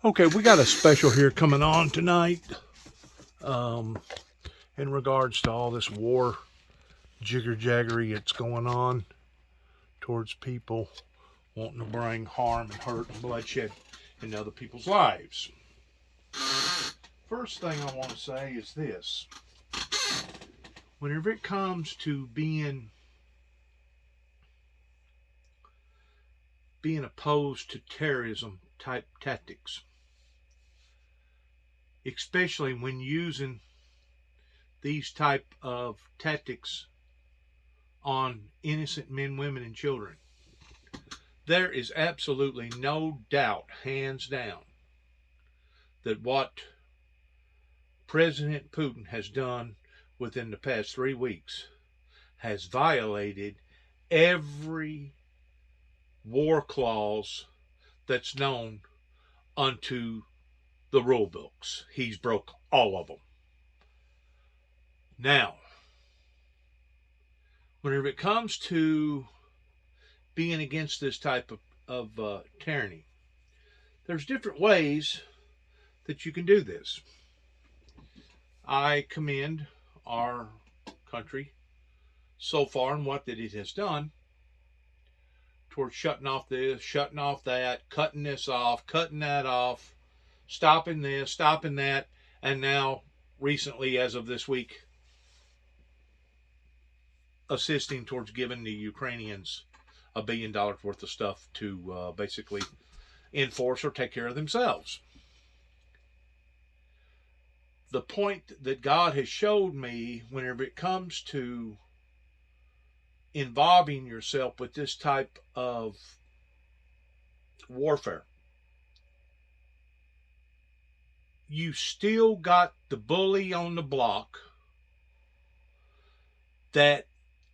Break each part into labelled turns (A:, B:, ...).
A: Okay, we got a special here coming on tonight um, in regards to all this war jigger-jaggery that's going on towards people wanting to bring harm and hurt and bloodshed into other people's lives. First thing I want to say is this. Whenever it comes to being opposed to terrorism type tactics, especially when using these type of tactics on innocent men, women, and children, there is absolutely no doubt, hands down, that what President Putin has done within the past 3 weeks has violated every war clause that's known unto the rule books. He's broke all of them. Now, whenever it comes to being against this type of tyranny, there's different ways that you can do this. I commend our country so far in what that it has done towards shutting off this, shutting off that, cutting this off, cutting that off, stopping this, stopping that, and now recently, as of this week, assisting towards giving the Ukrainians $1 billion worth of stuff to basically enforce or take care of themselves. The point that God has showed me whenever it comes to involving yourself with this type of warfare, you still got the bully on the block that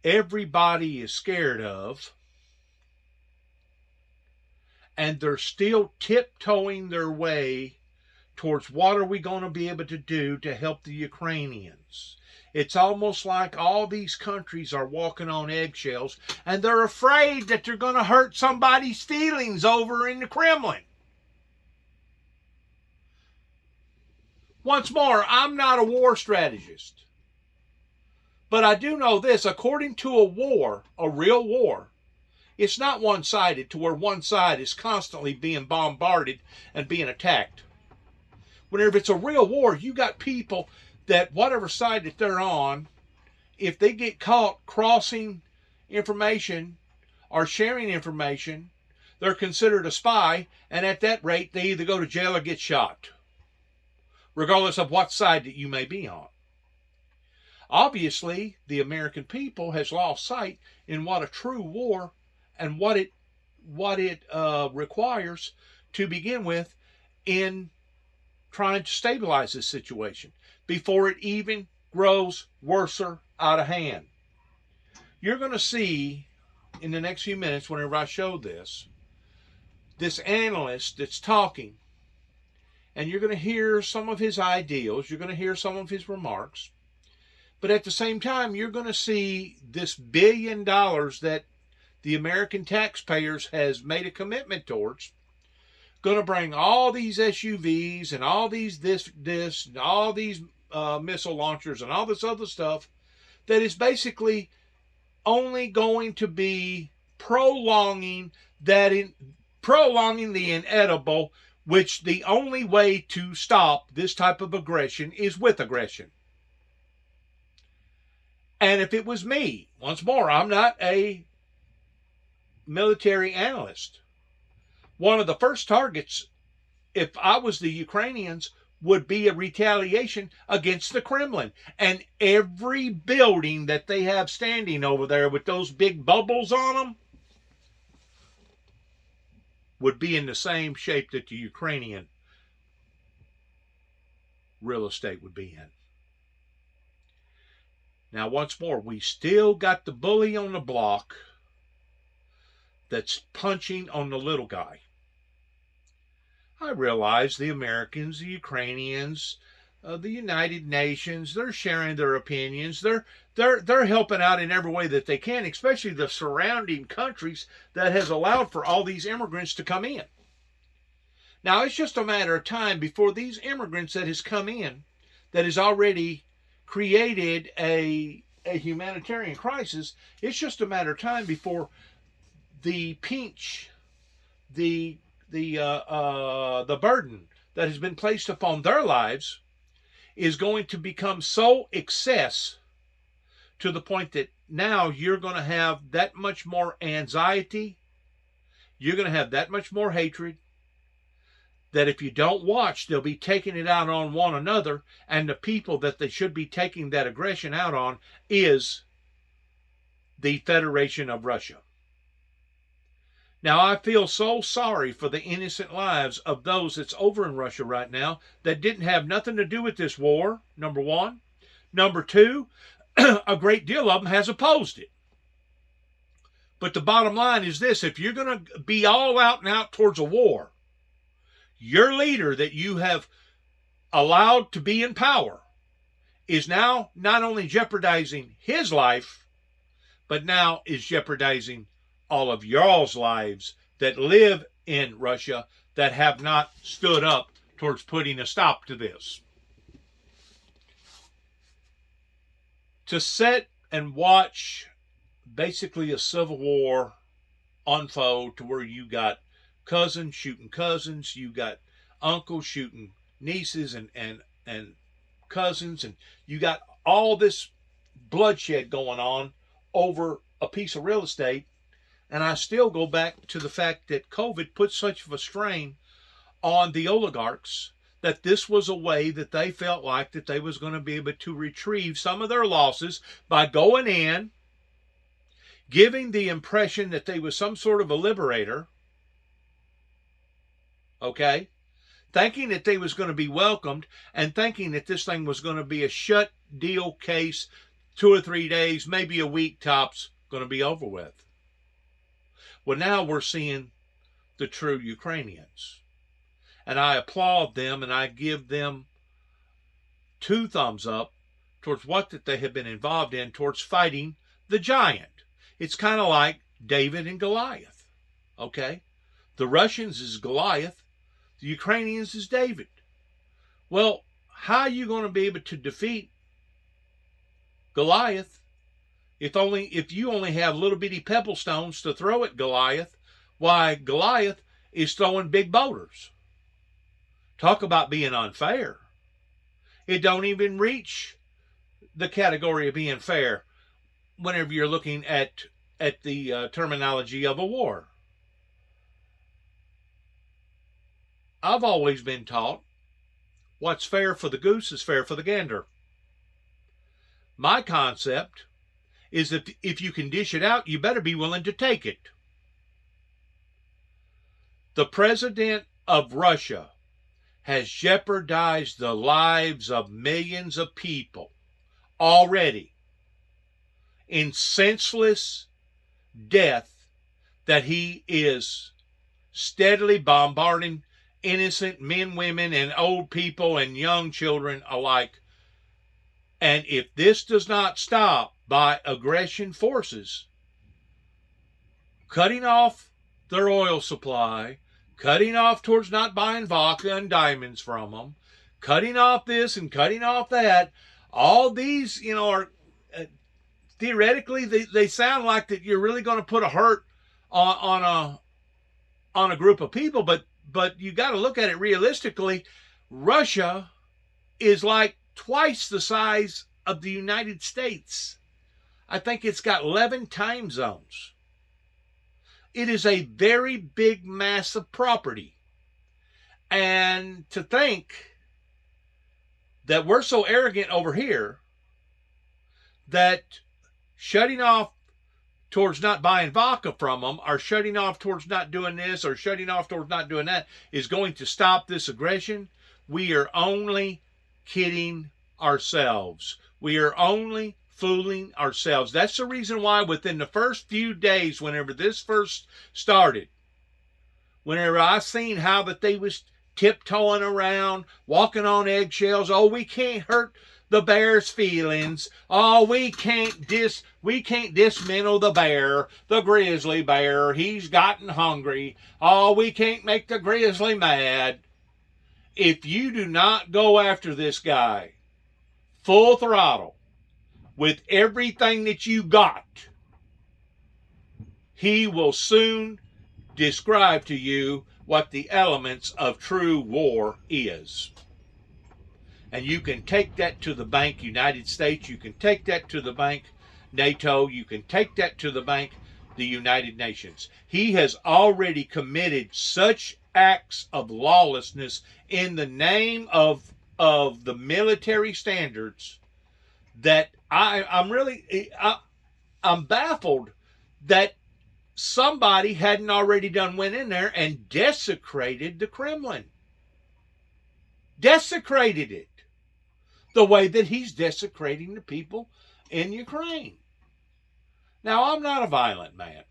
A: everybody is scared of, and they're still tiptoeing their way towards what are we going to be able to do to help the Ukrainians. It's almost like all these countries are walking on eggshells, and they're afraid that they're going to hurt somebody's feelings over in the Kremlin. Once more, I'm not a war strategist. But I do know this, according to a war, a real war, it's not one-sided to where one side is constantly being bombarded and being attacked. Whenever it's a real war, you got people that whatever side that they're on, if they get caught crossing information or sharing information, they're considered a spy, and at that rate, they either go to jail or get shot, regardless of what side that you may be on. Obviously, the American people has lost sight in what a true war and what it requires to begin with in trying to stabilize this situation before it even grows worser out of hand. You're going to see in the next few minutes, whenever I show this analyst that's talking, and you're going to hear some of his ideals, you're going to hear some of his remarks, but at the same time, you're going to see this $1 billion that the American taxpayers has made a commitment towards, going to bring all these SUVs and all these this and all these missile launchers and all this other stuff that is basically only going to be prolonging the inedible, which the only way to stop this type of aggression is with aggression. And if it was me, once more, I'm not a military analyst. One of the first targets, if I was the Ukrainians, would be a retaliation against the Kremlin. And every building that they have standing over there with those big bubbles on them would be in the same shape that the Ukrainian real estate would be in. Now, once more, we still got the bully on the block that's punching on the little guy. I realize the Americans, the Ukrainians, the United Nations, they're sharing their opinions. They're helping out in every way that they can, especially the surrounding countries that has allowed for all these immigrants to come in. Now, it's just a matter of time before these immigrants that has come in, that has already created a humanitarian crisis. It's just a matter of time before the pinch, the burden that has been placed upon their lives is going to become so excess to the point that now you're going to have that much more anxiety, you're going to have that much more hatred, that if you don't watch, they'll be taking it out on one another, and the people that they should be taking that aggression out on is the Federation of Russia. Now, I feel so sorry for the innocent lives of those that's over in Russia right now that didn't have nothing to do with this war, number one. Number two, a great deal of them has opposed it. But the bottom line is this: if you're going to be all out and out towards a war, your leader that you have allowed to be in power is now not only jeopardizing his life, but now is jeopardizing all of y'all's lives that live in Russia that have not stood up towards putting a stop to this. To sit and watch basically a civil war unfold to where you got cousins shooting cousins, you got uncles shooting nieces and cousins, and you got all this bloodshed going on over a piece of real estate. And I still go back to the fact that COVID put such of a strain on the oligarchs that this was a way that they felt like that they was going to be able to retrieve some of their losses by going in, giving the impression that they was some sort of a liberator, okay, thinking that they was going to be welcomed, and thinking that this thing was going to be a shut deal case, 2 or 3 days, maybe a week tops, going to be over with. Well, now we're seeing the true Ukrainians. And I applaud them and I give them 2 thumbs up towards what that they have been involved in towards fighting the giant. It's kind of like David and Goliath. Okay? The Russians is Goliath. The Ukrainians is David. Well, how are you going to be able to defeat Goliath if you only have little bitty pebble stones to throw at Goliath? Why, Goliath is throwing big boulders. Talk about being unfair. It don't even reach the category of being fair whenever you're looking at the terminology of a war. I've always been taught what's fair for the goose is fair for the gander. My concept is that if you can dish it out, you better be willing to take it. The president of Russia has jeopardized the lives of millions of people already in senseless death that he is steadily bombarding innocent men, women, and old people and young children alike. And if this does not stop by aggression forces, cutting off their oil supply, cutting off towards not buying vodka and diamonds from them, cutting off this and cutting off that, all these, are theoretically they sound like that you're really going to put a hurt on a group of people, but you got to look at it realistically. Russia is like twice the size of the United States. I think it's got 11 time zones. It is a very big mass of property. And to think that we're so arrogant over here that shutting off towards not buying vodka from them, or shutting off towards not doing this, or shutting off towards not doing that, is going to stop this aggression. We are only kidding ourselves. We are only fooling ourselves. That's the reason why within the first few days, whenever this first started, whenever I seen how that they was tiptoeing around, walking on eggshells, oh, we can't hurt the bear's feelings. Oh, we can't dismantle the bear, the grizzly bear. He's gotten hungry. Oh, we can't make the grizzly mad. If you do not go after this guy full throttle with everything that you got, he will soon describe to you what the elements of true war is. And you can take that to the bank, United States. You can take that to the bank, NATO. You can take that to the bank, the United Nations. He has already committed such acts of lawlessness in the name of the military standards that I'm baffled that somebody hadn't already went in there and desecrated the Kremlin. Desecrated it. The way that he's desecrating the people in Ukraine. Now, I'm not a violent man.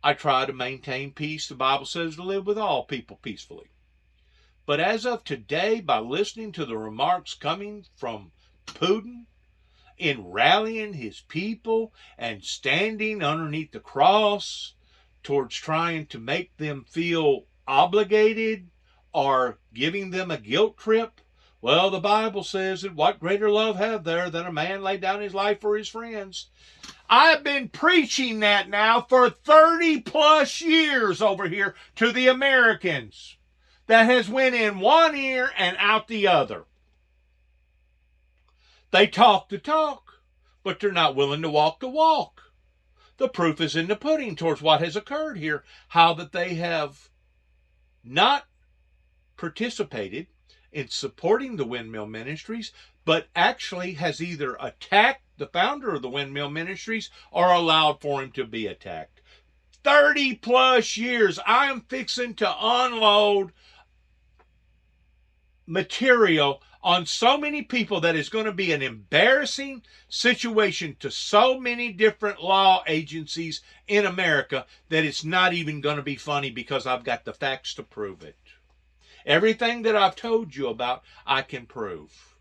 A: I try to maintain peace. The Bible says to live with all people peacefully. But as of today, by listening to the remarks coming from Putin in rallying his people and standing underneath the cross towards trying to make them feel obligated or giving them a guilt trip, well, the Bible says that what greater love have there than a man lay down his life for his friends? I've been preaching that now for 30 plus years over here to the Americans. That has went in one ear and out the other. They talk the talk, but they're not willing to walk the walk. The proof is in the pudding towards what has occurred here, how that they have not participated in supporting the windmill ministries, but actually has either attacked the founder of the windmill ministries or allowed for him to be attacked. 30 plus years, I am fixing to unload material on so many people that is going to be an embarrassing situation to so many different law agencies in America that it's not even going to be funny because I've got the facts to prove it. Everything that I've told you about, I can prove.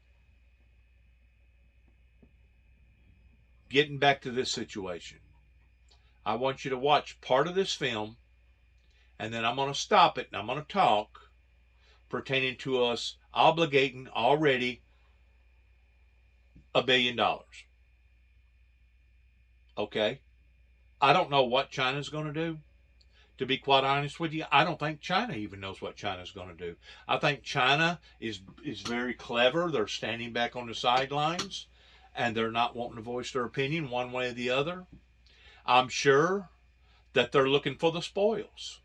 A: Getting back to this situation, I want you to watch part of this film, and then I'm going to stop it and I'm going to talk pertaining to us obligating already $1 billion. Okay? I don't know what China's going to do. To be quite honest with you, I don't think China even knows what China's going to do. I think China is very clever. They're standing back on the sidelines, and they're not wanting to voice their opinion one way or the other. I'm sure that they're looking for the spoils.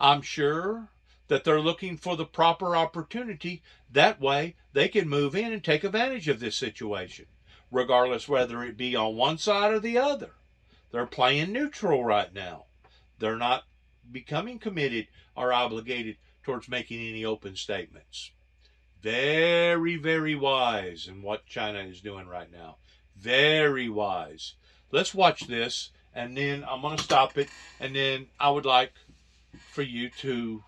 A: I'm sure that they're looking for the proper opportunity. That way, they can move in and take advantage of this situation, regardless whether it be on one side or the other. They're playing neutral right now. They're not becoming committed or obligated towards making any open statements. Very, very wise in what China is doing right now. Very wise. Let's watch this, and then I'm going to stop it, and then I would like for you to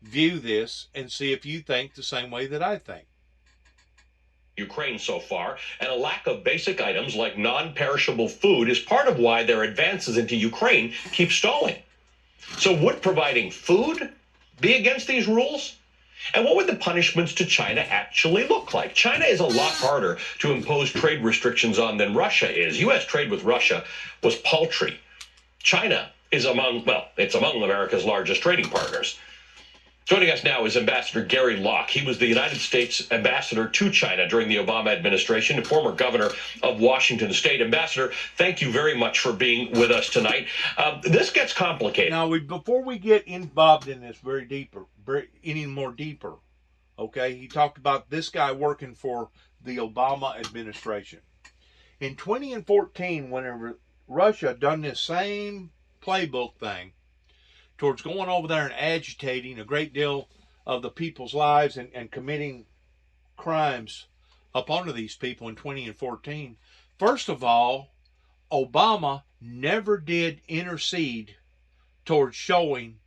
A: view this and see if you think the same way that I think.
B: Ukraine so far, and a lack of basic items like non-perishable food is part of why their advances into Ukraine keep stalling. So would providing food be against these rules? And what would the punishments to China actually look like? China is a lot harder to impose trade restrictions on than Russia is. U.S. trade with Russia was paltry. China is it's among America's largest trading partners. Joining us now is Ambassador Gary Locke. He was the United States ambassador to China during the Obama administration, and former governor of Washington State. Ambassador, thank you very much for being with us tonight. This gets complicated.
A: Now, before we get involved in this any more deeper, okay, he talked about this guy working for the Obama administration. In 2014, whenever Russia done this same playbook thing, towards going over there and agitating a great deal of the people's lives and committing crimes up onto these people in 2014. First of all, Obama never did intercede towards showing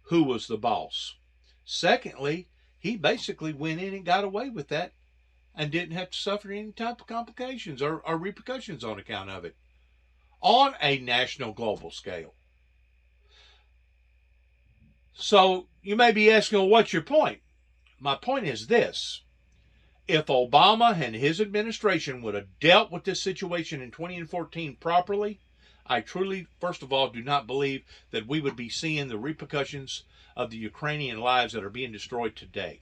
A: who was the boss. Secondly, he basically went in and got away with that and didn't have to suffer any type of complications or repercussions on account of it on a national global scale. So you may be asking, well, what's your point? My point is this. If Obama and his administration would have dealt with this situation in 2014 properly, I truly, first of all, do not believe that we would be seeing the repercussions of the Ukrainian lives that are being destroyed today.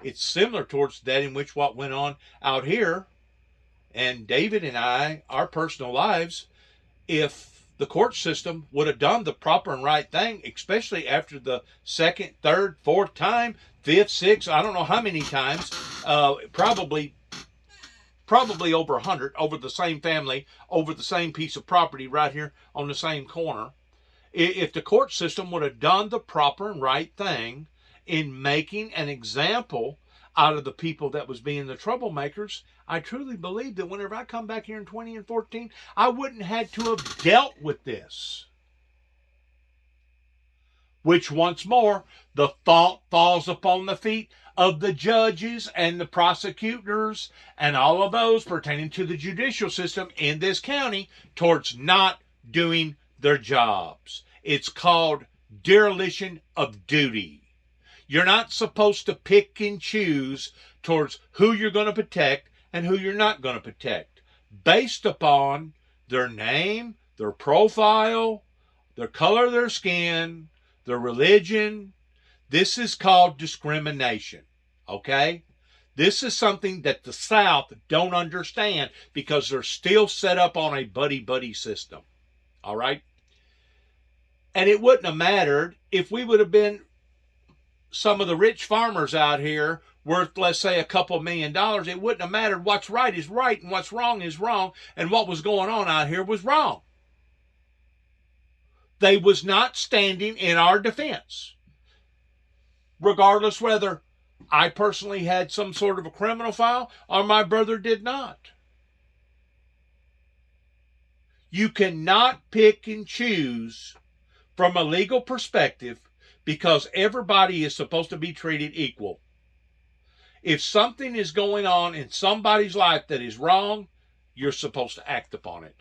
A: It's similar towards that in which what went on out here, and David and I, our personal lives, if the court system would have done the proper and right thing, especially after the second, third, fourth time, fifth, sixth, I don't know how many times, probably over 100, over the same family, over the same piece of property right here on the same corner. If the court system would have done the proper and right thing in making an example out of the people that was being the troublemakers, I truly believe that whenever I come back here in 2014, I wouldn't have to have dealt with this. Which, once more, the fault falls upon the feet of the judges and the prosecutors and all of those pertaining to the judicial system in this county towards not doing their jobs. It's called dereliction of duty. You're not supposed to pick and choose towards who you're going to protect and who you're not going to protect based upon their name, their profile, the color of their skin, their religion. This is called discrimination, okay? This is something that the South don't understand because they're still set up on a buddy-buddy system, all right? And it wouldn't have mattered if we would have been some of the rich farmers out here worth, let's say, a couple $1 million. It wouldn't have mattered. What's right is right and what's wrong is wrong, and what was going on out here was wrong. They was not standing in our defense, regardless whether I personally had some sort of a criminal file or my brother did not. You cannot pick and choose from a legal perspective because everybody is supposed to be treated equal. If something is going on in somebody's life that is wrong, you're supposed to act upon it.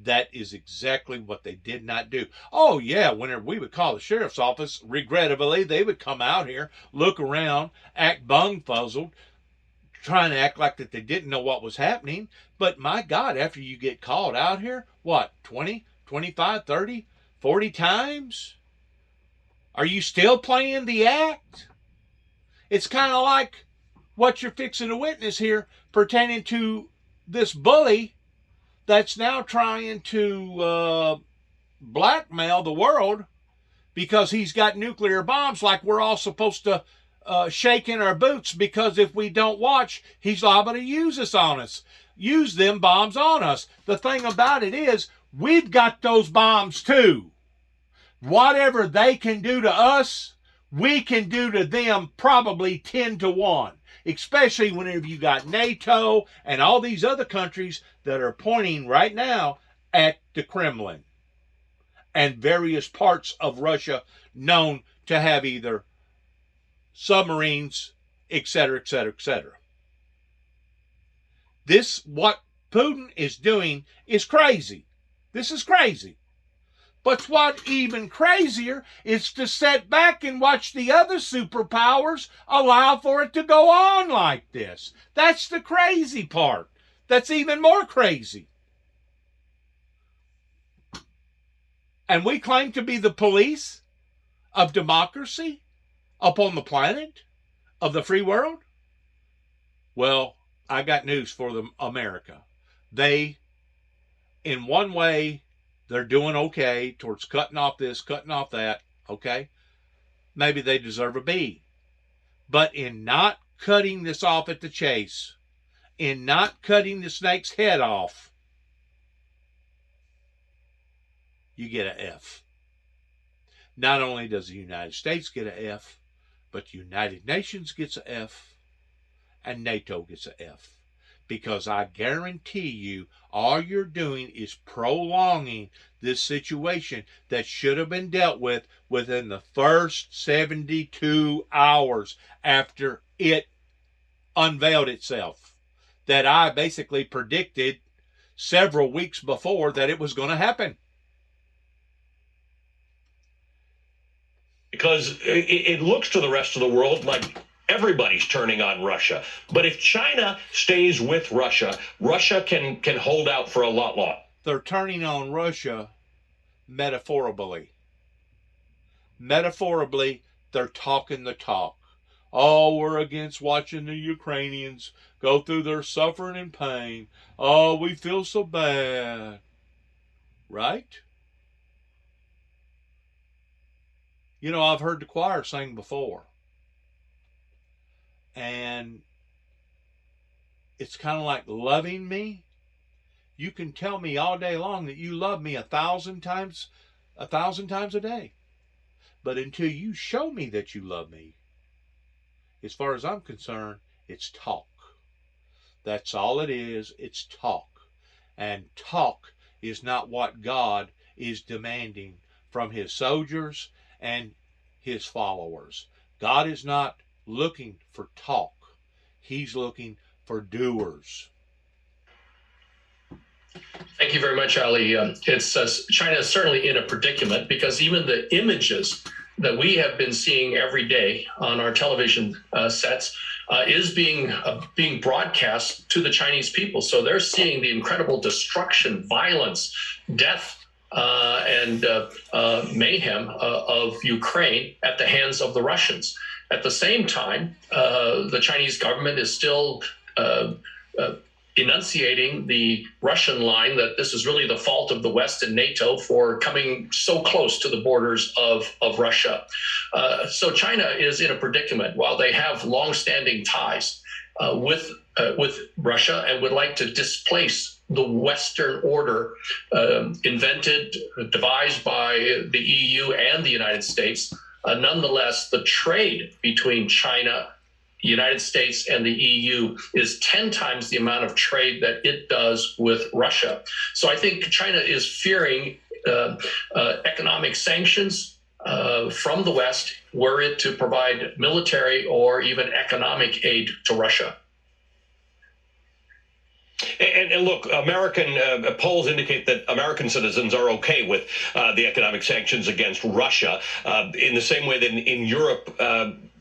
A: That is exactly what they did not do. Oh, yeah, whenever we would call the sheriff's office, regrettably, they would come out here, look around, act bung-fuzzled, trying to act like that they didn't know what was happening. But my God, after you get called out here, what, 20, 25, 30, 40 times? Are you still playing the act? It's kind of like what you're fixing to witness here pertaining to this bully that's now trying to blackmail the world because he's got nuclear bombs, like we're all supposed to shake in our boots, because if we don't watch, he's liable to use them bombs on us. The thing about it is, we've got those bombs too. Whatever they can do to us, we can do to them probably 10 to 1. Especially whenever you got NATO and all these other countries that are pointing right now at the Kremlin and various parts of Russia known to have either submarines, etc., etc., etc. This, what Putin is doing, is crazy. This is crazy. But what's even crazier is to sit back and watch the other superpowers allow for it to go on like this. That's the crazy part. That's even more crazy. And we claim to be the police of democracy upon the planet, of the free world? Well, I got news for them, America. They, in one way, they're doing okay towards cutting off this, cutting off that, okay? Maybe they deserve a B. But in not cutting this off at the chase, in not cutting the snake's head off, you get an F. Not only does the United States get an F, but the United Nations gets an F, and NATO gets an F. because I guarantee you all you're doing is prolonging this situation that should have been dealt with within the first 72 hours after it unveiled itself. That I basically predicted several weeks before that it was going to happen.
B: Because it looks to the rest of the world like everybody's turning on Russia. But if China stays with Russia, Russia can hold out for a lot longer.
A: They're turning on Russia metaphorically. Metaphorically, they're talking the talk. Oh, we're against watching the Ukrainians go through their suffering and pain. Oh, we feel so bad. Right? You know, I've heard the choir sing before. And it's kind of like loving me. You can tell me all day long that you love me 1,000 times a day. But until you show me that you love me, as far as I'm concerned, it's talk. That's all it is. It's talk. And talk is not what God is demanding from his soldiers and his followers. God is not looking for talk. He's looking for doers.
C: Thank you very much, Ali. China is certainly in a predicament because even the images that we have been seeing every day on our television sets is being broadcast to the Chinese people. So they're seeing the incredible destruction, violence, death, and mayhem of Ukraine at the hands of the Russians. At the same time, the Chinese government is still enunciating the Russian line that this is really the fault of the West and NATO for coming so close to the borders of Russia. So China is in a predicament. While they have longstanding ties with Russia and would like to displace the Western order devised by the EU and the United States, nonetheless, the trade between China, the United States, and the EU is 10 times the amount of trade that it does with Russia. So I think China is fearing economic sanctions from the West were it to provide military or even economic aid to Russia.
B: And look, American polls indicate that American citizens are okay with the economic sanctions against Russia in the same way that in Europe,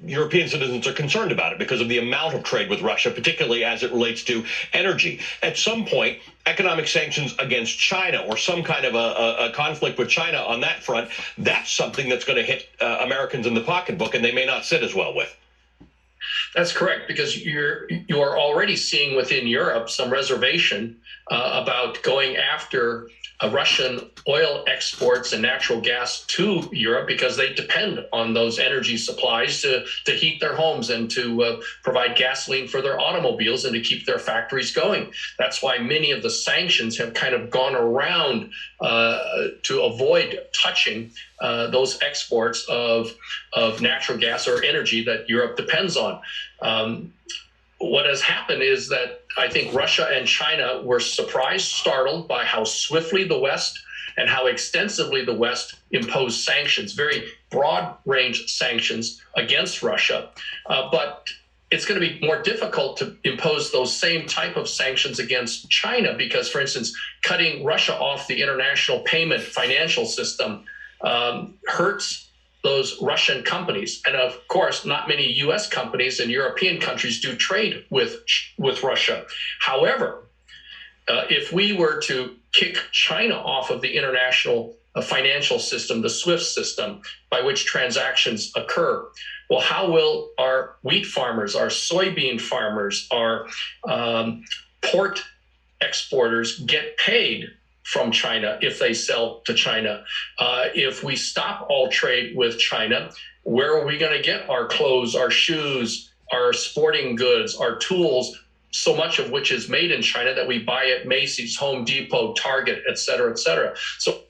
B: European citizens are concerned about it because of the amount of trade with Russia, particularly as it relates to energy. At some point, economic sanctions against China or some kind of a conflict with China on that front, that's something that's going to hit Americans in the pocketbook, and they may not sit as well with.
C: That's correct, because you are already seeing within Europe some reservation about going after Russian oil exports and natural gas to Europe because they depend on those energy supplies to heat their homes and to provide gasoline for their automobiles and to keep their factories going. That's why many of the sanctions have kind of gone around to avoid touching those exports of natural gas or energy that Europe depends on. What has happened is that I think Russia and China were surprised, startled by how swiftly the West and how extensively the West imposed sanctions, very broad range sanctions against Russia. But it's going to be more difficult to impose those same type of sanctions against China because, for instance, cutting Russia off the international payment financial system hurts those Russian companies. And of course, not many US companies and European countries do trade with Russia. However, if we were to kick China off of the international financial system, the SWIFT system, by which transactions occur, well, how will our wheat farmers, our soybean farmers, our pork exporters get paid from China if they sell to China? If we stop all trade with China, where are we going to get our clothes, our shoes, our sporting goods, our tools, so much of which is made in China that we buy at Macy's, Home Depot, Target, et cetera, et cetera. So,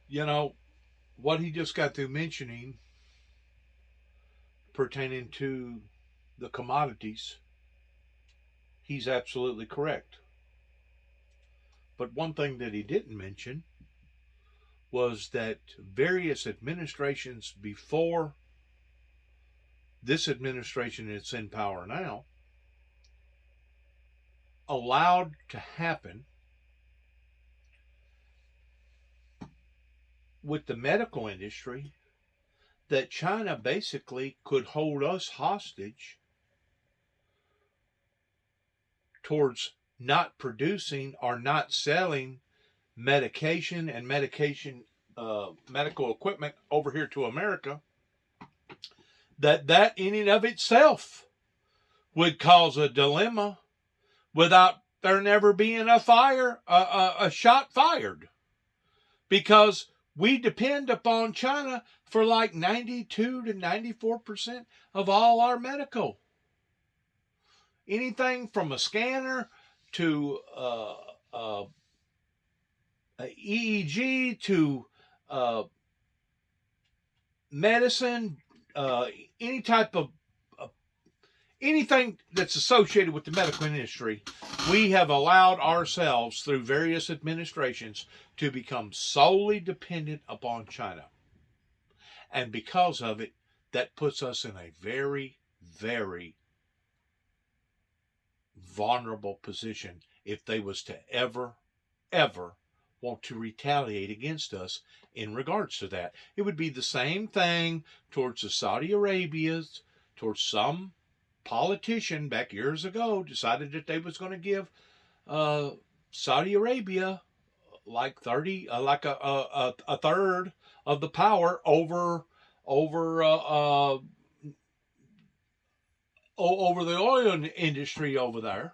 A: you know, what he just got through mentioning pertaining to the commodities, He's absolutely correct. But one thing that he didn't mention was that various administrations before this administration that's in power now allowed to happen with the medical industry that China basically could hold us hostage towards not producing or not selling medication and medical equipment over here to America, that in and of itself would cause a dilemma without there never being a shot fired, because we depend upon China for like 92 to 94% of all our medical. Anything from a scanner to EEG to medicine, any type of anything that's associated with the medical industry, we have allowed ourselves through various administrations to become solely dependent upon China. And because of it, that puts us in a very, very vulnerable position if they was to ever want to retaliate against us in regards to that. It would be the same thing towards the Saudi Arabias, towards some politician back years ago decided that they was going to give Saudi Arabia like 30 a third of the power over the oil industry over there.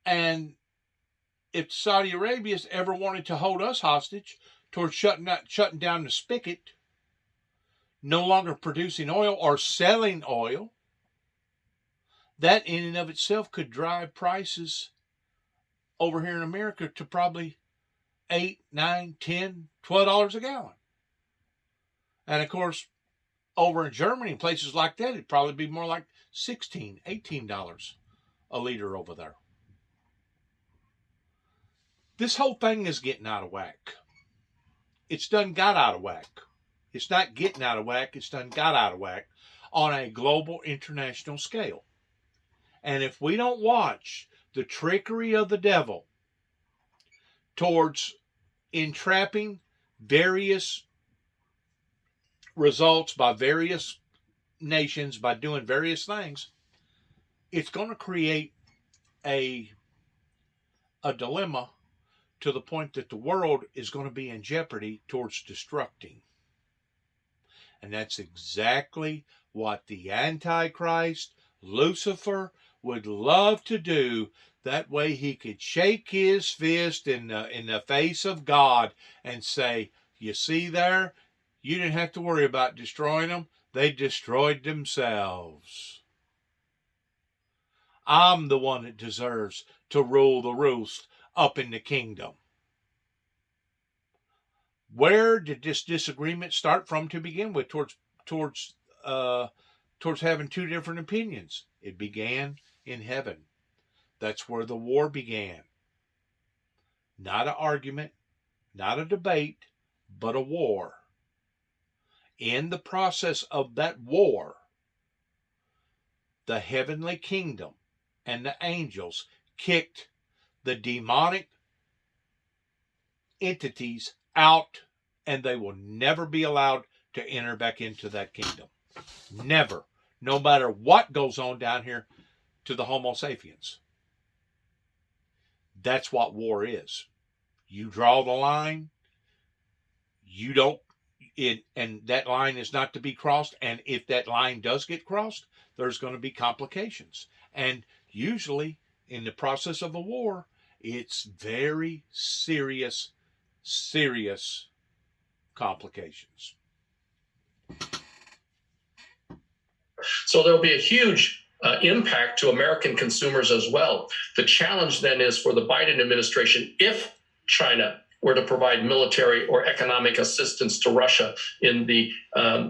A: And if Saudi Arabia's ever wanted to hold us hostage towards shutting down the spigot, no longer producing oil or selling oil, that in and of itself could drive prices over here in America to probably $8, $9, $10, $12 a gallon. And of course, over in Germany and places like that, it'd probably be more like $16, $18 a liter over there. This whole thing is getting out of whack. It's done got out of whack. It's not getting out of whack, it's done got out of whack on a global international scale. And if we don't watch the trickery of the devil towards entrapping various results by various nations by doing various things, it's going to create a dilemma to the point that the world is going to be in jeopardy towards destructing. And that's exactly what the Antichrist, Lucifer, would love to do. That way he could shake his fist in the face of God and say, you see there, you didn't have to worry about destroying them. They destroyed themselves. I'm the one that deserves to rule the roost up in the kingdom. Where did this disagreement start from to begin with towards having two different opinions? It began in heaven. That's where the war began. Not an argument, not a debate, but a war. In the process of that war, the heavenly kingdom and the angels kicked the demonic entities out, and they will never be allowed to enter back into that kingdom. Never. No matter what goes on down here to the Homo sapiens. That's what war is. You draw the line, you don't, and that line is not to be crossed. And if that line does get crossed, there's going to be complications. And usually in the process of a war, it's very serious complications.
C: So there'll be a huge impact to American consumers as well. The challenge then is for the Biden administration, if China were to provide military or economic assistance to Russia in the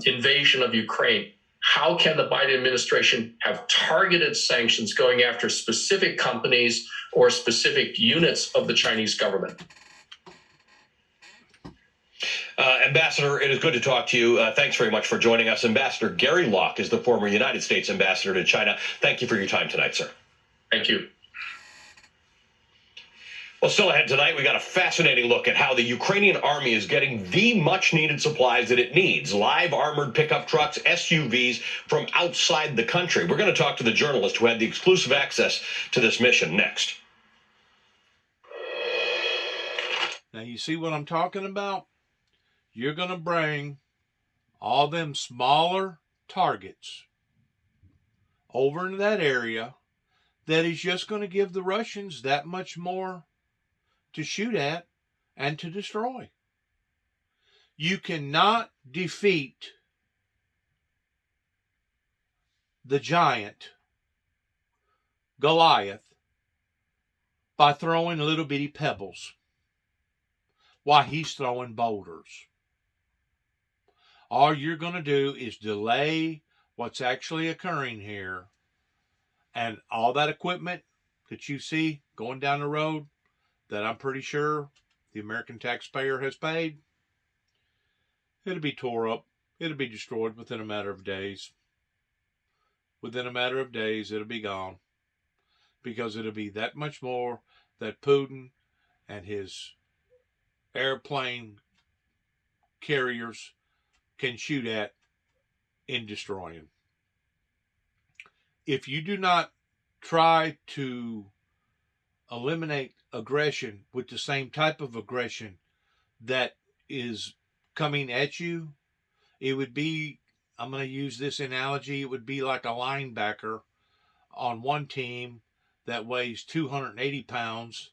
C: invasion of Ukraine, how can the Biden administration have targeted sanctions going after specific companies or specific units of the Chinese government?
B: Ambassador, it is good to talk to you. Thanks very much for joining us. Ambassador Gary Locke is the former United States ambassador to China. Thank you for your time tonight, sir.
C: Thank you.
B: Well, still ahead tonight, we got a fascinating look at how the Ukrainian army is getting the much-needed supplies that it needs. Live armored pickup trucks, SUVs from outside the country. We're going to talk to the journalist who had the exclusive access to this mission next.
A: Now, you see what I'm talking about? You're going to bring all them smaller targets over into that area that is just going to give the Russians that much more to shoot at and to destroy. You cannot defeat the giant Goliath by throwing little bitty pebbles while he's throwing boulders. All you're going to do is delay what's actually occurring here, and all that equipment that you see going down the road that I'm pretty sure the American taxpayer has paid, it'll be tore up. It'll be destroyed within a matter of days. Within a matter of days, it'll be gone. Because it'll be that much more that Putin and his airplane carriers can shoot at in destroying. If you do not try to eliminate aggression with the same type of aggression that is coming at you, it would be, I'm going to use this analogy, it would be like a linebacker on one team that weighs 280 pounds,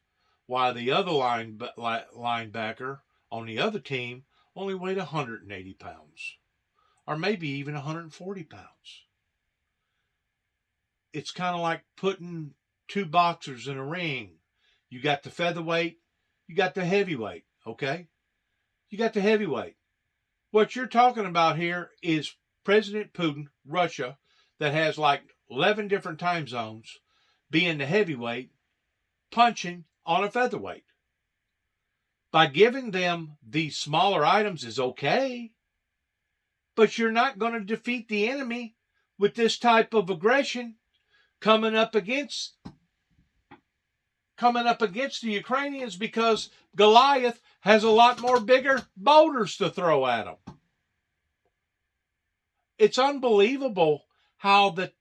A: while the other linebacker on the other team only weighed 180 pounds, or maybe even 140 pounds. It's kind of like putting two boxers in a ring. You got the featherweight, you got the heavyweight, okay? You got the heavyweight. What you're talking about here is President Putin, Russia, that has like 11 different time zones, being the heavyweight, punching on a featherweight. By giving them these smaller items is okay, but you're not going to defeat the enemy with this type of aggression coming up against the Ukrainians, because Goliath has a lot more bigger boulders to throw at them. It's unbelievable how the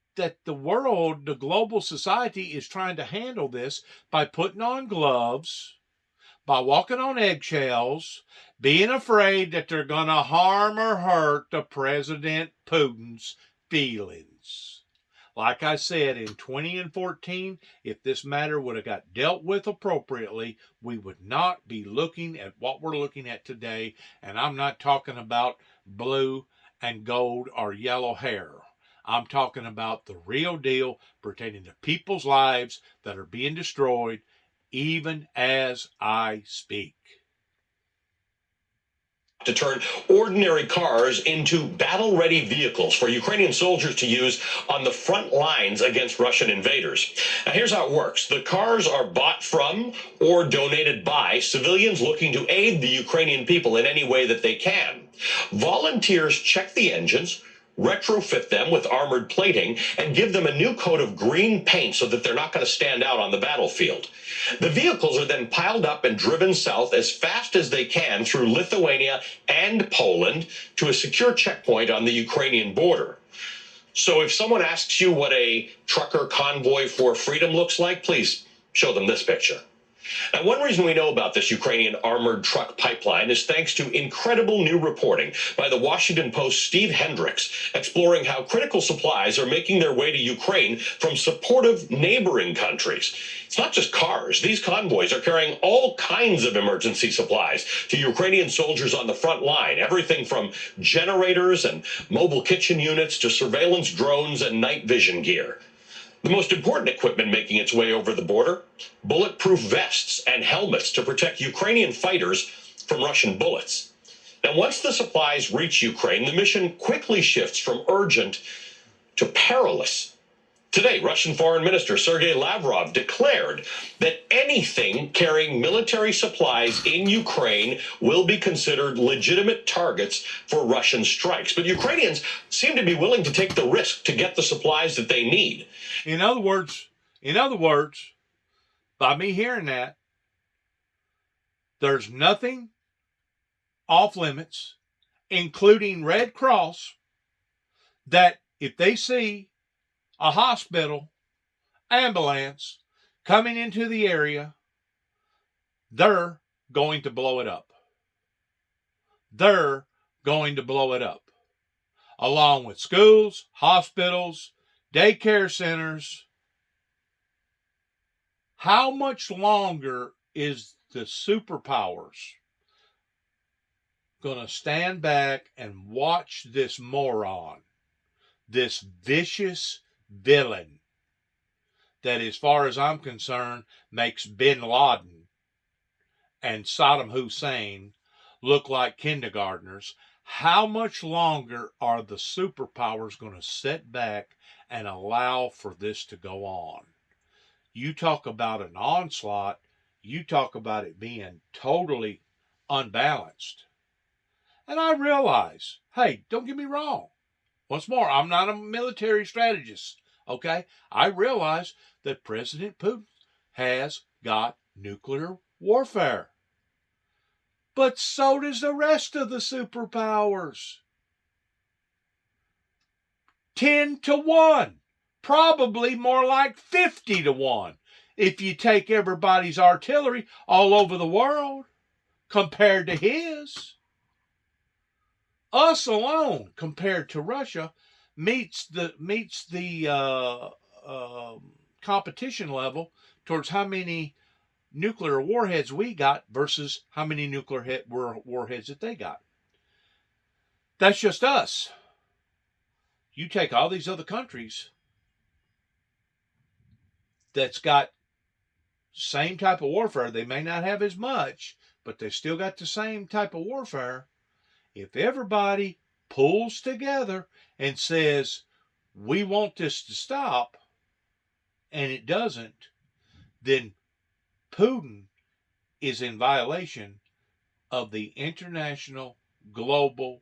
A: world, the global society, is trying to handle this by putting on gloves, by walking on eggshells, being afraid that they're going to harm or hurt the President Putin's feelings. Like I said, in 2014, if this matter would have got dealt with appropriately, we would not be looking at what we're looking at today. And I'm not talking about blue and gold or yellow hair. I'm talking about the real deal pertaining to people's lives that are being destroyed even as I speak.
B: To turn ordinary cars into battle-ready vehicles for Ukrainian soldiers to use on the front lines against Russian invaders. Now, here's how it works. The cars are bought from or donated by civilians looking to aid the Ukrainian people in any way that they can. Volunteers check the engines, retrofit them with armored plating, and give them a new coat of green paint so that they're not going to stand out on the battlefield. The vehicles are then piled up and driven south as fast as they can through Lithuania and Poland to a secure checkpoint on the Ukrainian border. So if someone asks you what a trucker convoy for freedom looks like, please show them this picture. Now, one reason we know about this Ukrainian armored truck pipeline is thanks to incredible new reporting by the Washington Post's Steve Hendricks, exploring how critical supplies are making their way to Ukraine from supportive neighboring countries. It's not just cars. These convoys are carrying all kinds of emergency supplies to Ukrainian soldiers on the front line, everything from generators and mobile kitchen units to surveillance drones and night vision gear. The most important equipment making its way over the border: bulletproof vests and helmets to protect Ukrainian fighters from Russian bullets. Now, once the supplies reach Ukraine, the mission quickly shifts from urgent to perilous. Today, Russian Foreign Minister Sergei Lavrov declared that anything carrying military supplies in Ukraine will be considered legitimate targets for Russian strikes. But Ukrainians seem to be willing to take the risk to get the supplies that they need.
A: In other words, by me hearing that, there's nothing off limits, including Red Cross, that if they see a hospital ambulance coming into the area, they're going to blow it up. They're going to blow it up. Along with schools, hospitals, daycare centers. How much longer is the superpowers going to stand back and watch this moron, this vicious villain that, as far as I'm concerned, makes bin Laden and Saddam Hussein look like kindergartners? How much longer are the superpowers going to sit back and allow for this to go on? You talk about an onslaught, you talk about it being totally unbalanced. And I realize, hey, don't get me wrong. Once more, I'm not a military strategist, okay? I realize that President Putin has got nuclear warfare. But so does the rest of the superpowers. 10-1. Probably more like 50-1 if you take everybody's artillery all over the world compared to his. Us alone compared to Russia meets the competition level towards how many nuclear warheads we got versus how many nuclear warheads that they got. That's just us. You take all these other countries that's got same type of warfare. They may not have as much, but they still got the same type of warfare. If everybody pulls together and says, we want this to stop, and it doesn't, then Putin is in violation of the International Global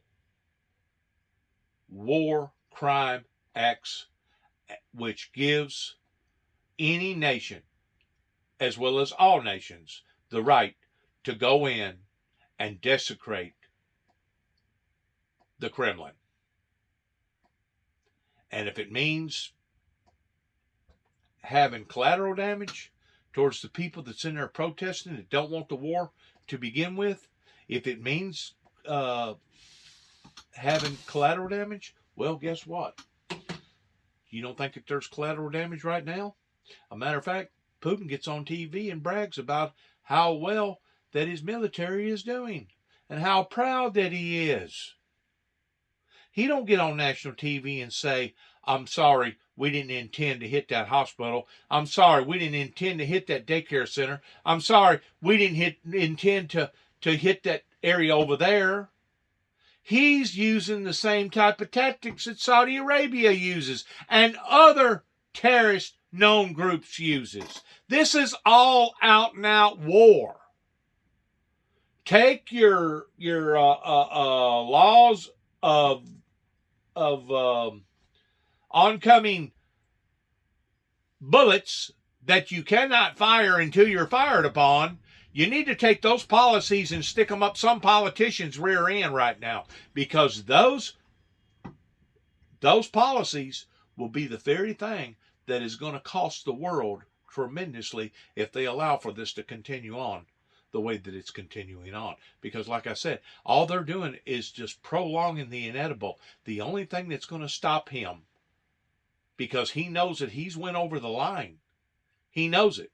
A: War Crime Acts, which gives any nation, as well as all nations, the right to go in and desecrate the Kremlin. And if it means having collateral damage towards the people that's in there protesting that don't want the war to begin with, if it means having collateral damage, well, guess what? You don't think that there's collateral damage right now? A matter of fact, Putin gets on TV and brags about how well that his military is doing and how proud that he is. He don't get on national TV and say, I'm sorry, we didn't intend to hit that hospital. I'm sorry, we didn't intend to hit that daycare center. I'm sorry, we didn't intend to hit that area over there. He's using the same type of tactics that Saudi Arabia uses and other terrorist known groups uses. This is all out and out war. Take your laws of oncoming bullets that you cannot fire until you're fired upon. You need to take those policies and stick them up some politician's rear end right now, because those policies will be the very thing that is going to cost the world tremendously if they allow for this to continue on the way that it's continuing on. Because like I said, all they're doing is just prolonging the inevitable. The only thing that's going to stop him, because he knows that he's went over the line, he knows it,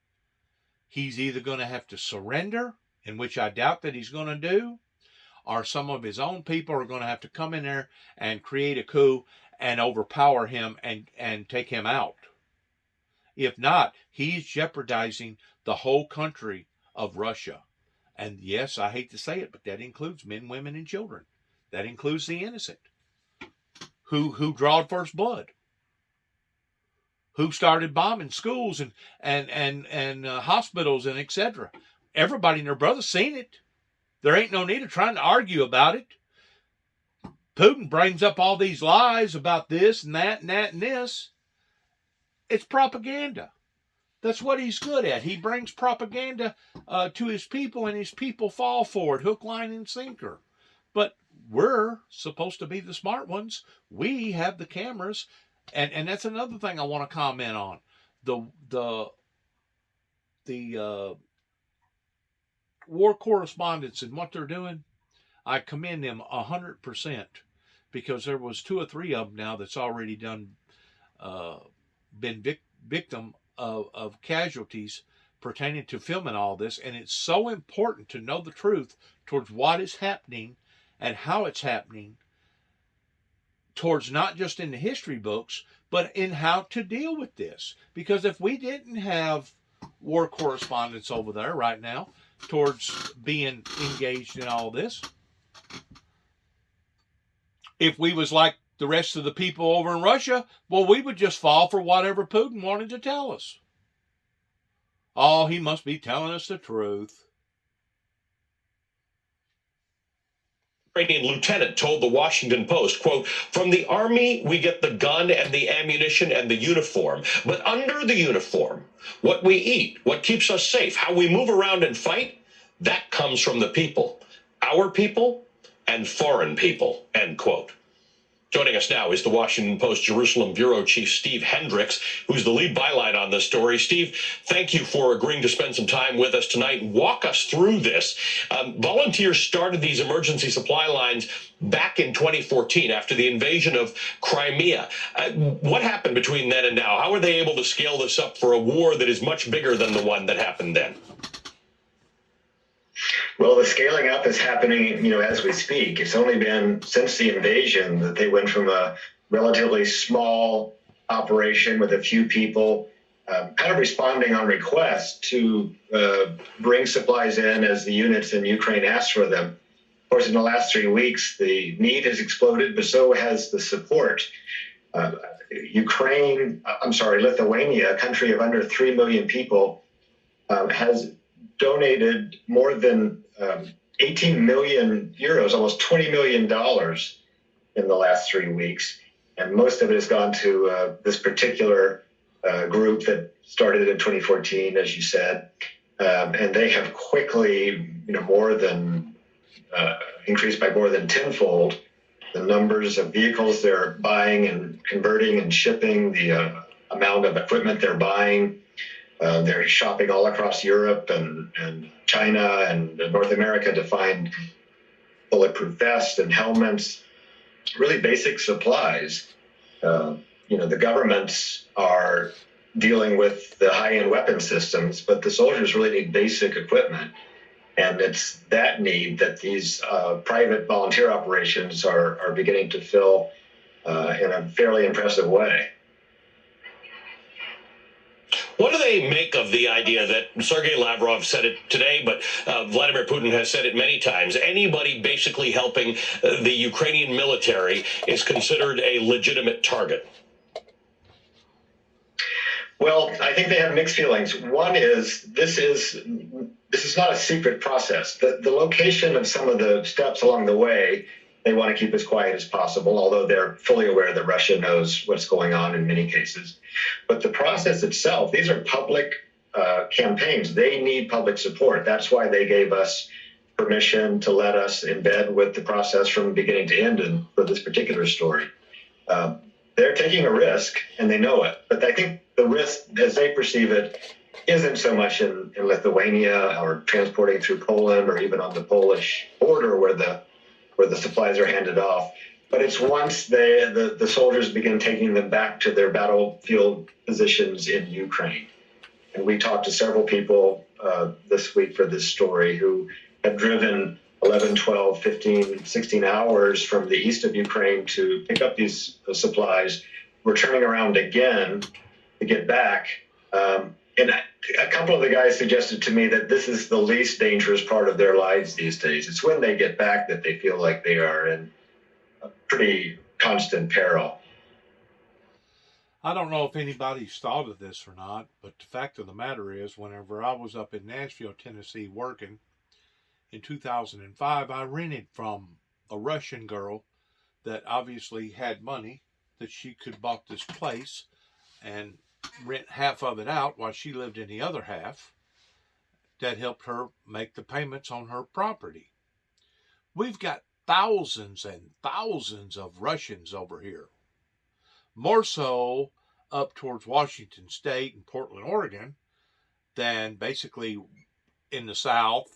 A: he's either going to have to surrender, in which I doubt that he's going to do, or some of his own people are going to have to come in there and create a coup and overpower him and take him out. If not, he's jeopardizing the whole country of Russia. And yes, I hate to say it, but that includes men, women, and children. That includes the innocent who drawed first blood, who started bombing schools and hospitals and etc. Everybody and their brother seen it. There ain't no need of trying to argue about it. Putin brings up all these lies about this and that and that and this. It's propaganda. That's what he's good at. He brings propaganda to his people, and his people fall for it, hook, line, and sinker. But we're supposed to be the smart ones. We have the cameras, and that's another thing I want to comment on. The war correspondents and what they're doing. I commend them 100% because there was 2 or 3 of them now that's already been victim of casualties pertaining to filming all this, and it's so important to know the truth towards what is happening and how it's happening, towards not just in the history books, but in how to deal with this. Because if we didn't have war correspondents over there right now towards being engaged in all this, if we was like the rest of the people over in Russia, well, we would just fall for whatever Putin wanted to tell us. Oh, he must be telling us the truth.
B: Ukrainian lieutenant told the Washington Post, quote, "From the army, we get the gun and the ammunition and the uniform. But under the uniform, what we eat, what keeps us safe, how we move around and fight, that comes from the people, our people and foreign people," end quote. Joining us now is the Washington Post Jerusalem bureau chief, Steve Hendricks, who's the lead byline on this story. Steve, thank you for agreeing to spend some time with us tonight. Walk us through this. Volunteers started these emergency supply lines back in 2014 after the invasion of Crimea. What happened between then and now? How are they able to scale this up for a war that is much bigger than the one that happened then?
D: Well, the scaling up is happening, as we speak. It's only been since the invasion that they went from a relatively small operation with a few people, kind of responding on request to bring supplies in as the units in Ukraine asked for them. Of course, in the last 3 weeks, the need has exploded, but so has the support. Lithuania, a country of under 3 million people, has donated more than 18 million euros, almost $20 million in the last 3 weeks. And most of it has gone to this particular group that started in 2014, as you said. And they have quickly, increased by more than tenfold the numbers of vehicles they're buying and converting and shipping, the amount of equipment they're buying. They're shopping all across Europe and China and North America to find bulletproof vests and helmets, really basic supplies. The governments are dealing with the high-end weapon systems, but the soldiers really need basic equipment. And it's that need that these private volunteer operations are beginning to fill in a fairly impressive way.
B: What do they make of the idea that Sergei Lavrov said it today, but Vladimir Putin has said it many times? Anybody basically helping the Ukrainian military is considered a legitimate target.
D: Well, I think they have mixed feelings. One is this is not a secret process. The location of some of the steps along the way, they want to keep as quiet as possible, although they're fully aware that Russia knows what's going on in many cases. But the process itself, these are public campaigns. They need public support. That's why they gave us permission to let us embed with the process from beginning to end for this particular story. They're taking a risk, and they know it. But I think the risk, as they perceive it, isn't so much in Lithuania or transporting through Poland or even on the Polish border where the supplies are handed off. But it's once the soldiers begin taking them back to their battlefield positions in Ukraine. And we talked to several people this week for this story who have driven 11, 12, 15, 16 hours from the east of Ukraine to pick up these supplies. We're turning around again to get back. And a couple of the guys suggested to me that this is the least dangerous part of their lives these days. It's when they get back that they feel like they are in a pretty constant peril.
A: I don't know if anybody's thought of this or not, but the fact of the matter is, whenever I was up in Nashville, Tennessee, working in 2005, I rented from a Russian girl that obviously had money that she could bought this place and rent half of it out while she lived in the other half. That helped her make the payments on her property. We've got thousands and thousands of Russians over here. More so up towards Washington State and Portland, Oregon, than basically in the South.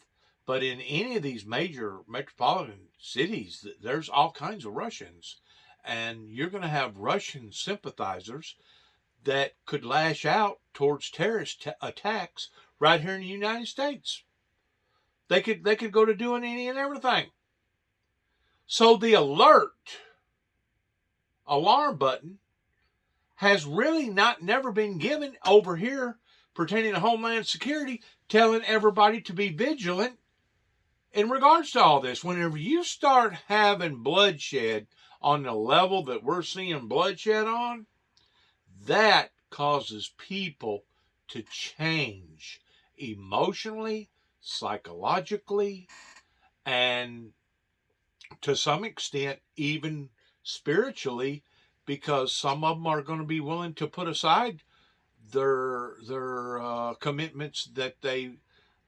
A: But in any of these major metropolitan cities, there's all kinds of Russians. And you're going to have Russian sympathizers that could lash out towards terrorist attacks right here in the United States. They could go to doing any and everything. So the alarm button has really never been given over here pertaining to Homeland Security, telling everybody to be vigilant in regards to all this. Whenever you start having bloodshed on the level that we're seeing bloodshed on, that causes people to change emotionally, psychologically, and to some extent even spiritually, because some of them are going to be willing to put aside their commitments that they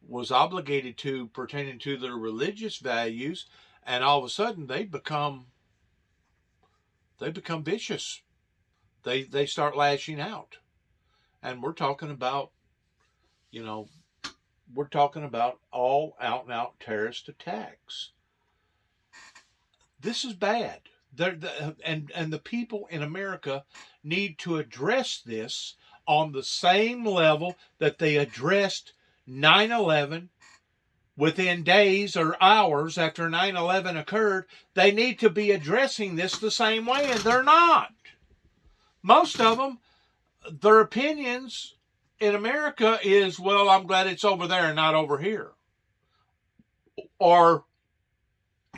A: was obligated to pertaining to their religious values, and all of a sudden they become vicious. They start lashing out, and we're talking about all out and out terrorist attacks. This is bad. And the people in America need to address this on the same level that they addressed 9/11. Within days or hours after 9/11 occurred, they need to be addressing this the same way, and they're not. Most of them, their opinions in America is, well, I'm glad it's over there and not over here. Or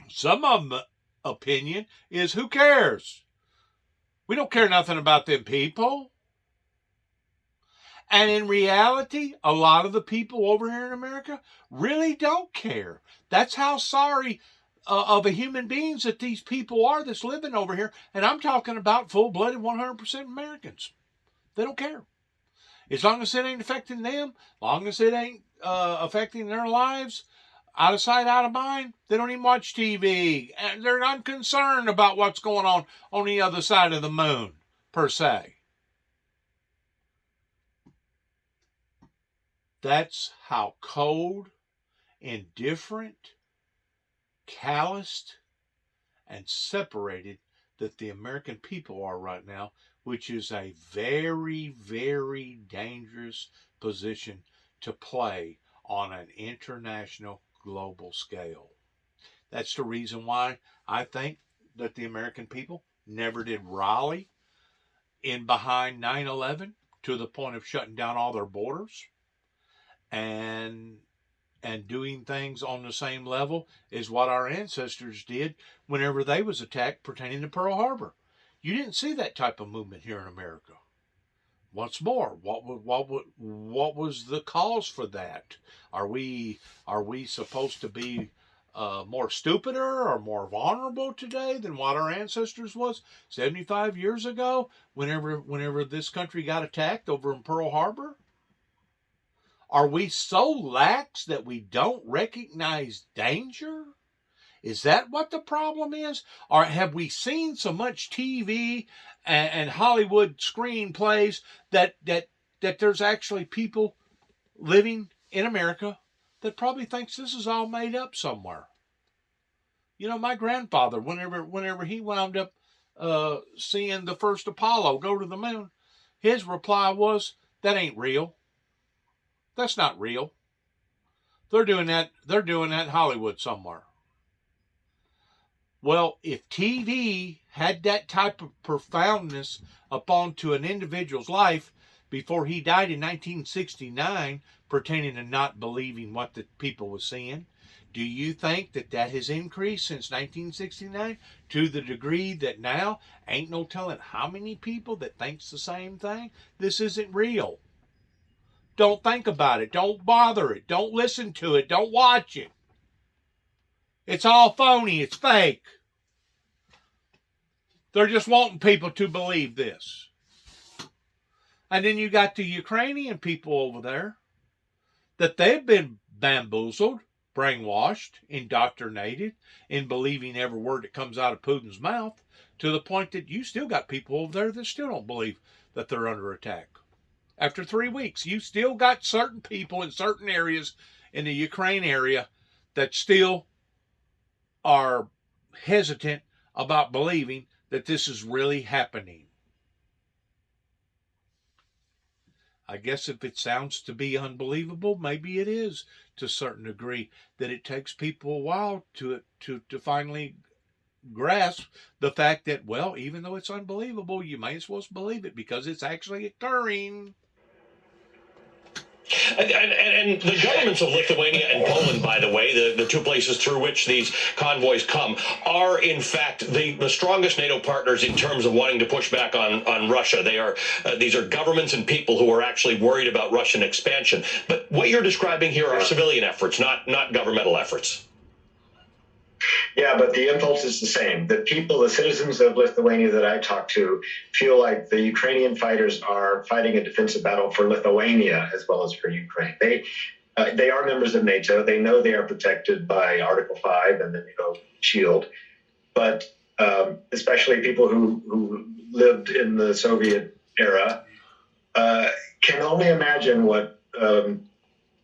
A: some of them opinion is, who cares? We don't care nothing about them people. And in reality, a lot of the people over here in America really don't care. That's how sorry of a human beings that these people are that's living over here. And I'm talking about full-blooded 100% Americans. They don't care. As long as it ain't affecting them, as long as it ain't affecting their lives, out of sight, out of mind, they don't even watch TV. And they're unconcerned about what's going on the other side of the moon, per se. That's how cold, indifferent, calloused, and separated that the American people are right now, which is a very, very dangerous position to play on an international global scale. That's the reason why I think that the American people never did rally in behind 9/11 to the point of shutting down all their borders and doing things on the same level as what our ancestors did whenever they was attacked pertaining to Pearl Harbor. You didn't see that type of movement here in America. Once more, what was the cause for that? Are we supposed to be more stupider or more vulnerable today than what our ancestors was 75 years ago? Whenever this country got attacked over in Pearl Harbor. Are we so lax that we don't recognize danger? Is that what the problem is? Or have we seen so much TV and Hollywood screenplays that there's actually people living in America that probably thinks this is all made up somewhere? My grandfather, whenever he wound up seeing the first Apollo go to the moon, his reply was, that ain't real. That's not real. They're doing that in Hollywood somewhere. Well, if TV had that type of profoundness upon to an individual's life, before he died in 1969, pertaining to not believing what the people were saying. Do you think that that has increased since 1969 to the degree that now ain't no telling how many people that thinks the same thing? This isn't real. Don't think about it. Don't bother it. Don't listen to it. Don't watch it. It's all phony. It's fake. They're just wanting people to believe this. And then you got the Ukrainian people over there that they've been bamboozled, brainwashed, indoctrinated in believing every word that comes out of Putin's mouth, to the point that you still got people over there that still don't believe that they're under attack. After 3 weeks, you still got certain people in certain areas in the Ukraine area that still are hesitant about believing that this is really happening. I guess if it sounds to be unbelievable, maybe it is to a certain degree, that it takes people a while to finally grasp the fact that, well, even though it's unbelievable, you may as well believe it because it's actually occurring.
B: And the governments of Lithuania and Poland, by the way, the two places through which these convoys come, are in fact the strongest NATO partners in terms of wanting to push back on Russia. They are these are governments and people who are actually worried about Russian expansion. But what you're describing here are civilian efforts, not governmental efforts.
D: Yeah, but the impulse is the same. The people, the citizens of Lithuania that I talk to, feel like the Ukrainian fighters are fighting a defensive battle for Lithuania as well as for Ukraine. They are members of NATO. They know they are protected by Article 5 and the NATO shield. But especially people who lived in the Soviet era can only imagine what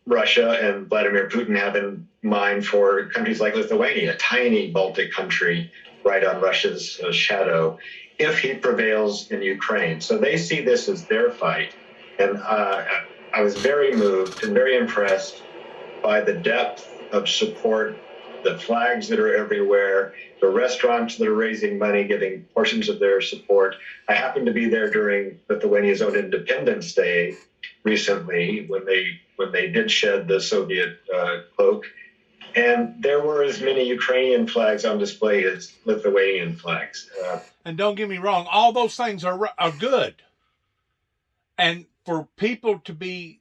D: Russia and Vladimir Putin have in mind for countries like Lithuania, a tiny Baltic country right on Russia's shadow, if he prevails in Ukraine. So they see this as their fight. And I was very moved and very impressed by the depth of support, the flags that are everywhere, the restaurants that are raising money, giving portions of their support. I happened to be there during Lithuania's own Independence Day recently when they did shed the Soviet cloak. And there were as many Ukrainian flags on display as Lithuanian flags.
A: And don't get me wrong, all those things are good. And for people to be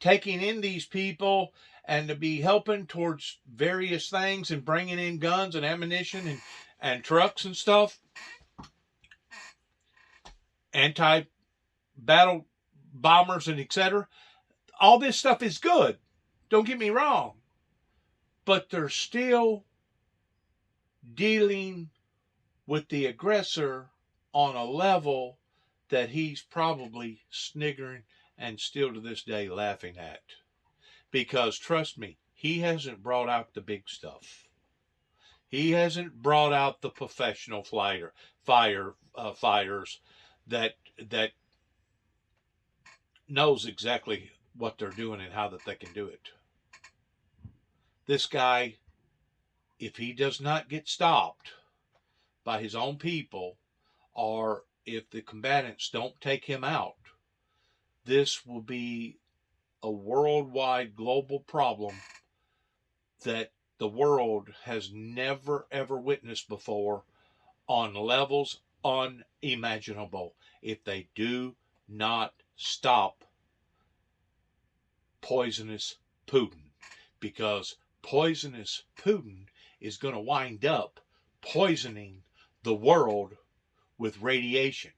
A: taking in these people and to be helping towards various things and bringing in guns and ammunition and trucks and stuff, anti-battle bombers and etc., all this stuff is good. Don't get me wrong. But they're still dealing with the aggressor on a level that he's probably sniggering and still to this day laughing at. Because trust me, he hasn't brought out the big stuff. He hasn't brought out the professional fighters that knows exactly what they're doing and how that they can do it. This guy, if he does not get stopped by his own people, or if the combatants don't take him out, this will be a worldwide global problem that the world has never ever witnessed before on levels unimaginable if they do not stop poisonous Putin. Because poisonous Putin is going to wind up poisoning the world with radiation.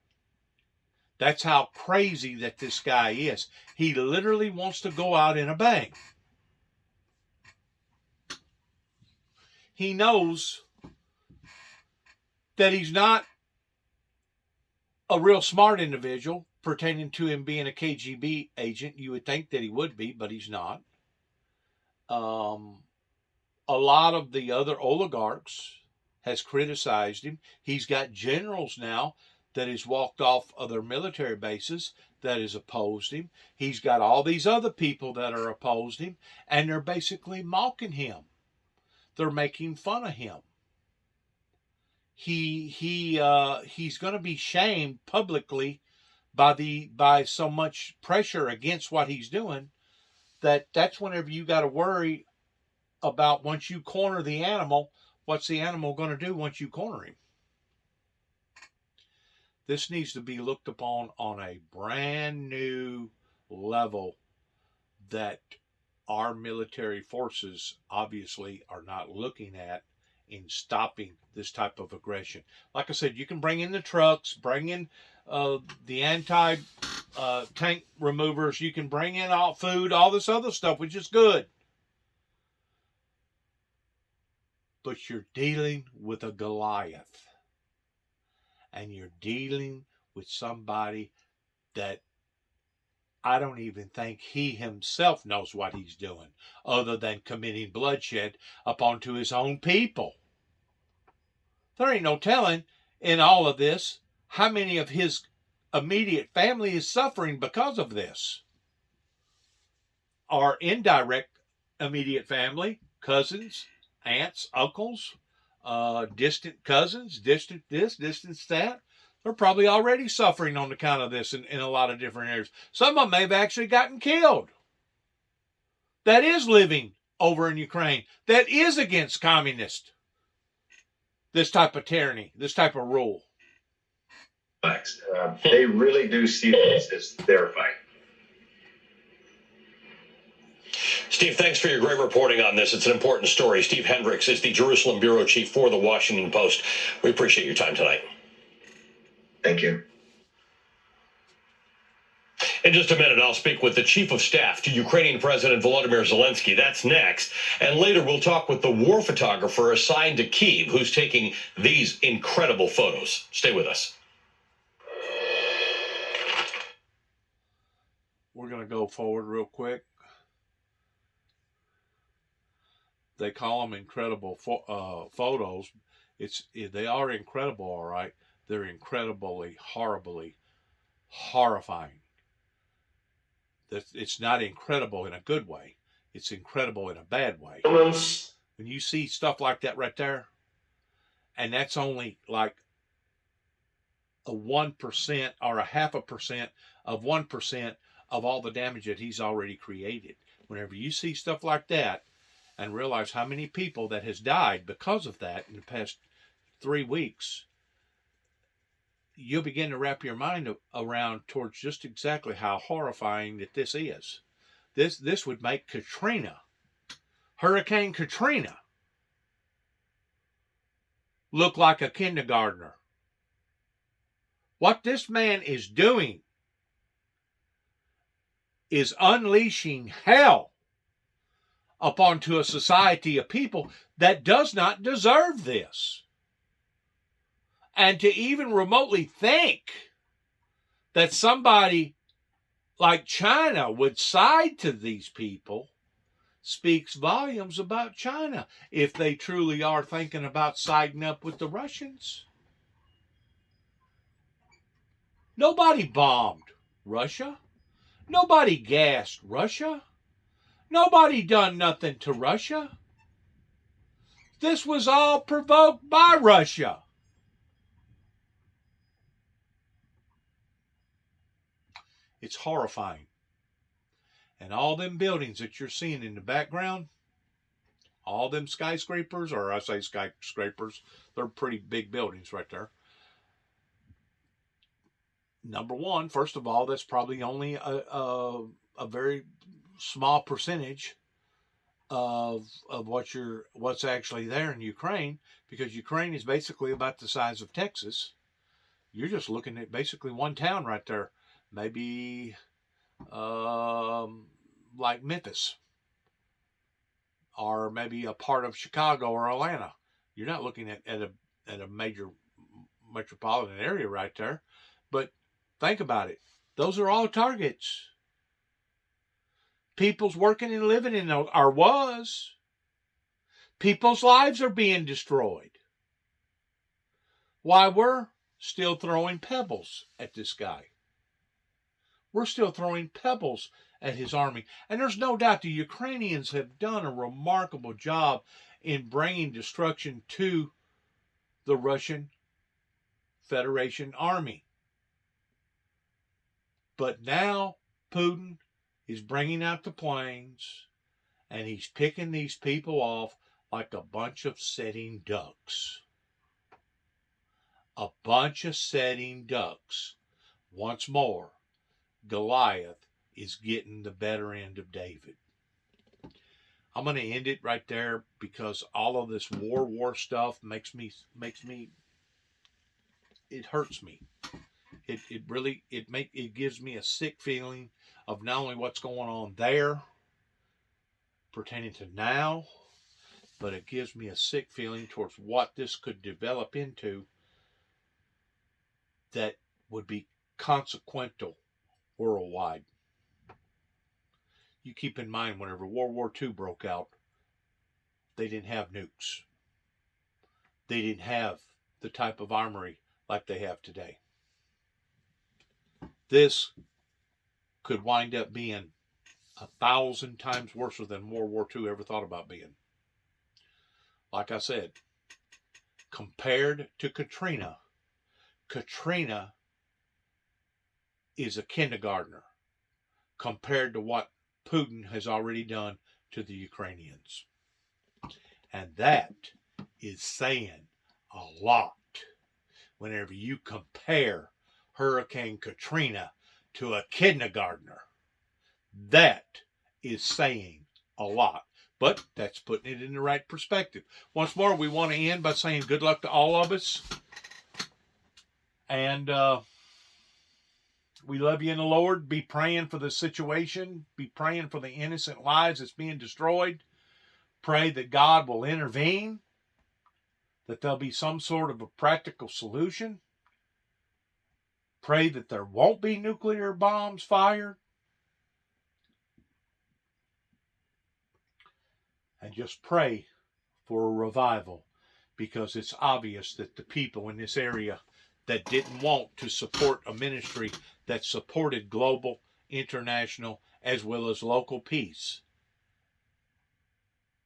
A: That's how crazy that this guy is. He literally wants to go out in a bang. He knows that he's not a real smart individual pertaining to him being a KGB agent. You would think that he would be, but he's not. A lot of the other oligarchs has criticized him. He's got generals now that has walked off of their military bases that has opposed him. He's got all these other people that are opposed him, and they're basically mocking him. They're making fun of him. He's going to be shamed publicly by so much pressure against what he's doing, that's whenever you got to worry about, once you corner the animal, what's the animal going to do once you corner him? This needs to be looked upon on a brand new level that our military forces obviously are not looking at in stopping this type of aggression. Like I said, you can bring in the trucks, bring in the anti-tank removers, you can bring in all food, all this other stuff, which is good. But you're dealing with a Goliath. And you're dealing with somebody that I don't even think he himself knows what he's doing, other than committing bloodshed upon to his own people. There ain't no telling in all of this how many of his immediate family is suffering because of this. Our indirect immediate family, cousins, aunts, uncles, distant cousins, distant this, distant that, they're probably already suffering on account of this in a lot of different areas. Some of them may have actually gotten killed. That is living over in Ukraine. That is against communist. This type of tyranny, this type of rule.
D: They really do see this as their fight.
B: Steve, thanks for your great reporting on this. It's an important story. Steve Hendricks is the Jerusalem bureau chief for the Washington Post. We appreciate your time tonight.
D: Thank you.
B: In just a minute, I'll speak with the chief of staff to Ukrainian President Volodymyr Zelensky. That's next. And later, we'll talk with the war photographer assigned to Kyiv, who's taking these incredible photos. Stay with us.
A: We're going to go forward real quick. They call them incredible photos. They are incredible, all right. They're incredibly, horribly horrifying. It's not incredible in a good way. It's incredible in a bad way. When you see stuff like that right there, and that's only like a 1% or a 0.5% of 1% of all the damage that he's already created. Whenever you see stuff like that and realize how many people that has died because of that in the past 3 weeks, you'll begin to wrap your mind around towards just exactly how horrifying that this is. This would make Katrina, Hurricane Katrina, look like a kindergartner. What this man is doing is unleashing hell upon to a society of people that does not deserve this. And to even remotely think that somebody like China would side to these people speaks volumes about China, if they truly are thinking about siding up with the Russians. Nobody bombed Russia. Nobody gassed Russia. Nobody done nothing to Russia. This was all provoked by Russia. It's horrifying. And all them buildings that you're seeing in the background, all them skyscrapers, or I say skyscrapers, they're pretty big buildings right there. Number one, first of all, that's probably only a very small percentage of what's actually there in Ukraine, because Ukraine is basically about the size of Texas. You're just looking at basically one town right there, maybe like Memphis, or maybe a part of Chicago or Atlanta. You're not looking at a major metropolitan area right there. But think about it. Those are all targets. People's working and living in those, or was. People's lives are being destroyed. Why, we're still throwing pebbles at this guy. We're still throwing pebbles at his army. And there's no doubt the Ukrainians have done a remarkable job in bringing destruction to the Russian Federation army. But now Putin is bringing out the planes, and he's picking these people off like a bunch of sitting ducks. A bunch of sitting ducks. Once more, Goliath is getting the better end of David. I'm going to end it right there because all of this war stuff makes me, it hurts me. It really, it gives me a sick feeling of not only what's going on there pertaining to now, but it gives me a sick feeling towards what this could develop into that would be consequential worldwide. You keep in mind, whenever World War II broke out, they didn't have nukes. They didn't have the type of armory like they have today. This could wind up being 1,000 times worse than World War II ever thought about being. Like I said, compared to Katrina, Katrina is a kindergartner compared to what Putin has already done to the Ukrainians. And that is saying a lot whenever you compare Hurricane Katrina to a kindergartner. That is saying a lot. But that's putting it in the right perspective. Once more, we want to end by saying good luck to all of us. And we love you in the Lord. Be praying for the situation. Be praying for the innocent lives that's being destroyed. Pray that God will intervene, that there'll be some sort of a practical solution. Pray that there won't be nuclear bombs fired. And just pray for a revival, because it's obvious that the people in this area that didn't want to support a ministry that supported global, international, as well as local peace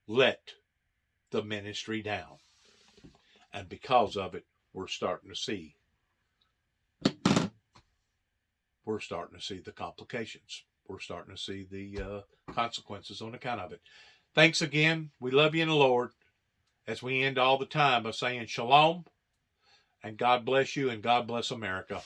A: let the ministry down. And because of it, we're starting to see the complications. We're starting to see the consequences on account of it. Thanks again. We love you in the Lord, as we end all the time by saying shalom, and God bless you, and God bless America.